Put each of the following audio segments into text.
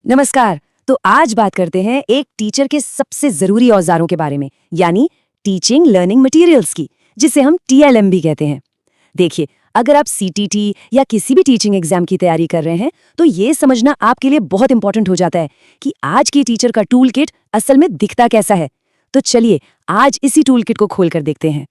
नमस्कार। तो आज बात करते हैं एक टीचर के सबसे जरूरी औजारों के बारे में, यानी टीचिंग लर्निंग मटेरियल्स की, जिसे हम टीएलएम भी कहते हैं। देखिए, अगर आप सीटीटी या किसी भी टीचिंग एग्जाम की तैयारी कर रहे हैं तो ये समझना आपके लिए बहुत इंपॉर्टेंट हो जाता है कि आज की टीचर का टूल किट असल में दिखता कैसा है। तो चलिए आज इसी टूल किट को खोलकर देखते हैं।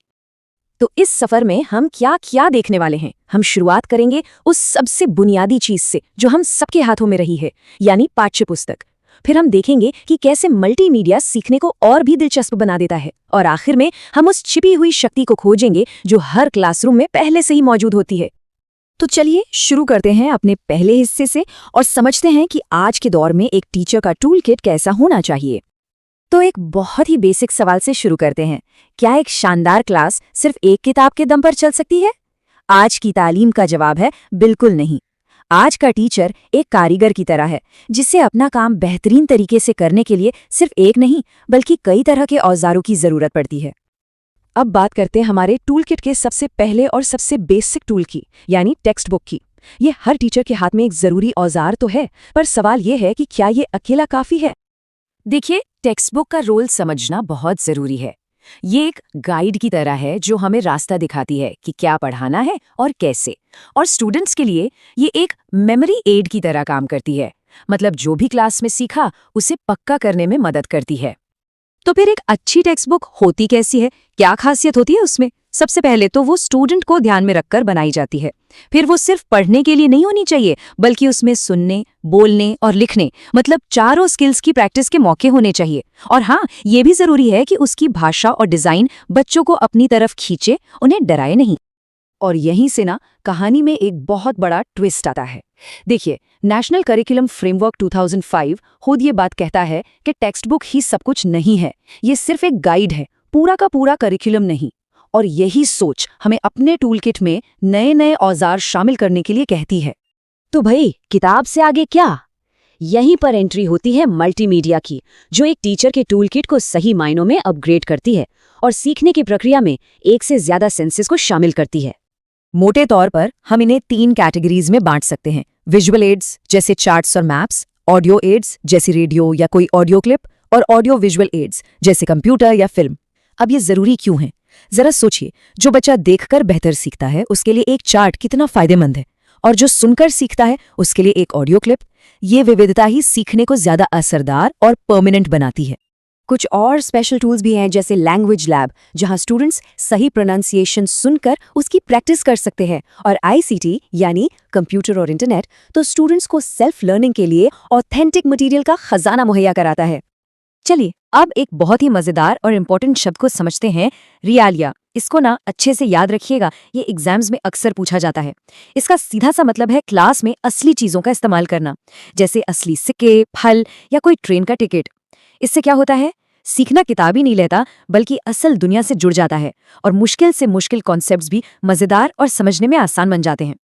तो इस सफर में हम क्या क्या देखने वाले हैं। हम शुरुआत करेंगे उस सबसे बुनियादी चीज से जो हम सबके हाथों में रही है, यानी पाठ्य पुस्तक। फिर हम देखेंगे कि कैसे मल्टीमीडिया सीखने को और भी दिलचस्प बना देता है, और आखिर में हम उस छिपी हुई शक्ति को खोजेंगे जो हर क्लासरूम में पहले से ही मौजूद होती है। तो चलिए शुरू करते हैं अपने पहले हिस्से से और समझते हैं कि आज के दौर में एक टीचर का टूल किट कैसा होना चाहिए। तो एक बहुत ही बेसिक सवाल से शुरू करते हैं। क्या एक शानदार क्लास सिर्फ एक किताब के दम पर चल सकती है? आज की तालीम का जवाब है बिल्कुल नहीं। आज का टीचर एक कारीगर की तरह है, जिसे अपना काम बेहतरीन तरीके से करने के लिए सिर्फ एक नहीं बल्कि कई तरह के औजारों की जरूरत पड़ती है। अब बात करते हैं हमारे टूल किट के सबसे पहले और सबसे बेसिक टूल की, यानी टेक्स्ट बुक की। ये हर टीचर के हाथ में एक जरूरी औजार तो है, पर सवाल ये है कि क्या ये अकेला काफी है? देखिए, टेक्स्ट बुक का रोल समझना बहुत जरूरी है। ये एक गाइड की तरह है जो हमें रास्ता दिखाती है कि क्या पढ़ाना है और कैसे। और स्टूडेंट्स के लिए ये एक मेमोरी एड की तरह काम करती है, मतलब जो भी क्लास में सीखा उसे पक्का करने में मदद करती है। तो फिर एक अच्छी टेक्स्ट बुक होती कैसी है, क्या खासियत होती है उसमें? सबसे पहले तो वो स्टूडेंट को ध्यान में रखकर बनाई जाती है। फिर वो सिर्फ पढ़ने के लिए नहीं होनी चाहिए, बल्कि उसमें सुनने, बोलने और लिखने, मतलब चारों स्किल्स की प्रैक्टिस के मौके होने चाहिए। और हाँ, ये भी जरूरी है कि उसकी भाषा और डिजाइन बच्चों को अपनी तरफ खींचे, उन्हें डराए नहीं। और यहीं से ना कहानी में एक बहुत बड़ा ट्विस्ट आता है। देखिए, नेशनल करिकुलम फ्रेमवर्क 2005 खुद ये बात कहता है कि टेक्स्ट बुक ही सब कुछ नहीं है, ये सिर्फ एक गाइड है, पूरा का पूरा करिकुलम नहीं। और यही सोच हमें अपने टूल किट में नए नए औजार शामिल करने के लिए कहती है। तो भाई, किताब से आगे क्या? यहीं पर एंट्री होती है मल्टीमीडिया की, जो एक टीचर के टूल किट को सही मायनों में अपग्रेड करती है और सीखने की प्रक्रिया में एक से ज्यादा सेंसेस को शामिल करती है। मोटे तौर पर हम इन्हें 3 कैटेगरीज में बांट सकते हैं। विजुअल एड्स जैसे चार्ट्स और मैप्स, ऑडियो एड्स जैसे रेडियो या कोई ऑडियो क्लिप, और ऑडियो विजुअल एड्स जैसे कंप्यूटर या फिल्म। अब ये जरूरी क्यों है? जरा सोचिए, जो बच्चा देखकर बेहतर सीखता है उसके लिए एक चार्ट कितना फायदेमंद है, और जो सुनकर सीखता है उसके लिए एक ऑडियो क्लिप। ये विविधता ही सीखने को ज्यादा असरदार और परमानेंट बनाती है। कुछ और स्पेशल टूल्स भी हैं, जैसे लैंग्वेज लैब, जहां स्टूडेंट्स सही प्रोनाउंसिएशन सुनकर उसकी प्रैक्टिस कर सकते हैं, और आईसीटी यानी कंप्यूटर और इंटरनेट तो स्टूडेंट्स को सेल्फ लर्निंग के लिए ऑथेंटिक मटेरियल का खजाना मुहैया कराता है। चलिए अब एक बहुत ही मजेदार और इम्पोर्टेंट शब्द को समझते हैं, रियालिया। इसको ना अच्छे से याद रखिएगा, ये एग्जाम्स में अक्सर पूछा जाता है। इसका सीधा सा मतलब है क्लास में असली चीजों का इस्तेमाल करना, जैसे असली सिक्के, फल या कोई ट्रेन का टिकट। इससे क्या होता है? सीखना किताब ही नहीं लेता, बल्कि असल दुनिया से जुड़ जाता है, और मुश्किल से मुश्किल कॉन्सेप्ट्स भी मजेदार और समझने में आसान बन जाते हैं।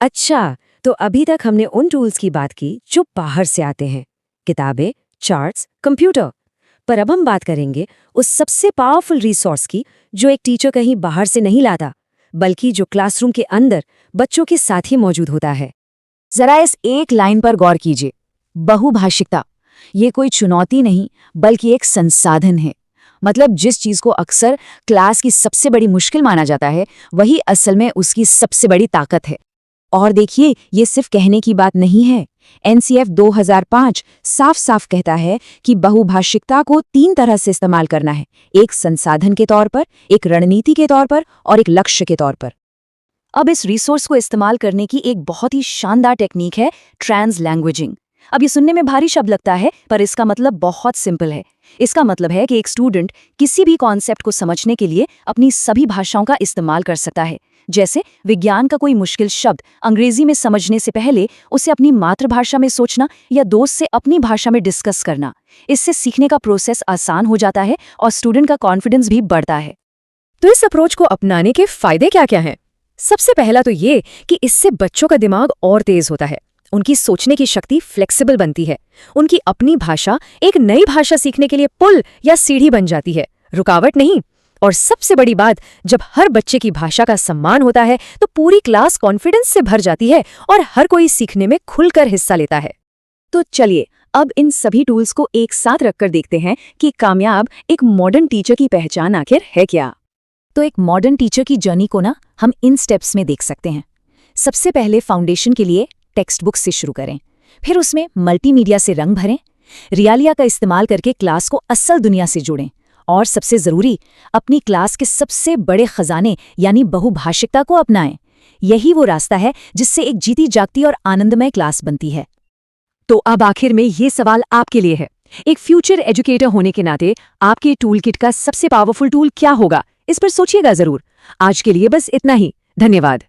अच्छा, तो अभी तक हमने उन टूल्स की बात की जो बाहर से आते हैं, किताबें, चार्ट्स, कंप्यूटर। पर अब हम बात करेंगे उस सबसे पावरफुल रिसोर्स की जो एक टीचर कहीं बाहर से नहीं लाता, बल्कि जो क्लासरूम के अंदर बच्चों के साथ ही मौजूद होता है। जरा इस एक लाइन पर गौर कीजिए, बहुभाषिकता। ये कोई चुनौती नहीं बल्कि एक संसाधन है। मतलब जिस चीज को अक्सर क्लास की सबसे बड़ी मुश्किल माना जाता है, वही असल में उसकी सबसे बड़ी ताकत है। और देखिए, ये सिर्फ कहने की बात नहीं है। एनसीएफ 2005 साफ साफ कहता है कि बहुभाषिकता को 3 तरह से इस्तेमाल करना है, एक संसाधन के तौर पर, एक रणनीति के तौर पर और एक लक्ष्य के तौर पर। अब इस रिसोर्स को इस्तेमाल करने की एक बहुत ही शानदार टेक्निक है ट्रांसलैंग्वेजिंग। अब ये सुनने में भारी शब्द लगता है, पर इसका मतलब बहुत सिंपल है। इसका मतलब है कि एक स्टूडेंट किसी भी कॉन्सेप्ट को समझने के लिए अपनी सभी भाषाओं का इस्तेमाल कर सकता है। जैसे विज्ञान का कोई मुश्किल शब्द अंग्रेजी में समझने से पहले उसे अपनी मातृभाषा में सोचना या दोस्त से अपनी भाषा में डिस्कस करना। इससे सीखने का प्रोसेस आसान हो जाता है और स्टूडेंट का कॉन्फिडेंस भी बढ़ता है। तो इस अप्रोच को अपनाने के फायदे क्या क्या हैं? सबसे पहला तो ये कि इससे बच्चों का दिमाग और तेज होता है, उनकी सोचने की शक्ति फ्लेक्सिबल बनती है, उनकी अपनी भाषा एक नई भाषा सीखने के लिए पुल या सीढ़ी बन जाती है, रुकावट नहीं। और सबसे बड़ी बात, जब हर बच्चे की भाषा का सम्मान होता है तो पूरी क्लास कॉन्फिडेंस से भर जाती है और हर कोई सीखने में खुलकर हिस्सा लेता है। तो चलिए अब इन सभी टूल्स को एक साथ रखकर देखते हैं कि कामयाब एक मॉडर्न टीचर की पहचान आखिर है क्या। तो एक मॉडर्न टीचर की जर्नी को ना हम इन स्टेप्स में देख सकते हैं। सबसे पहले फाउंडेशन के लिए टेक्स्ट बुक से शुरू करें, फिर उसमें मल्टीमीडिया से रंग भरें, रियालिया का इस्तेमाल करके क्लास को असल दुनिया से जोड़ें, और सबसे ज़रूरी अपनी क्लास के सबसे बड़े खजाने यानी बहुभाषिकता को अपनाएं। यही वो रास्ता है जिससे एक जीती जागती और आनंदमय क्लास बनती है। तो अब आखिर में ये सवाल आपके लिए है, एक फ्यूचर एजुकेटर होने के नाते आपके टूल किट का सबसे पावरफुल टूल क्या होगा? इस पर सोचिएगा जरूर। आज के लिए बस इतना ही। धन्यवाद।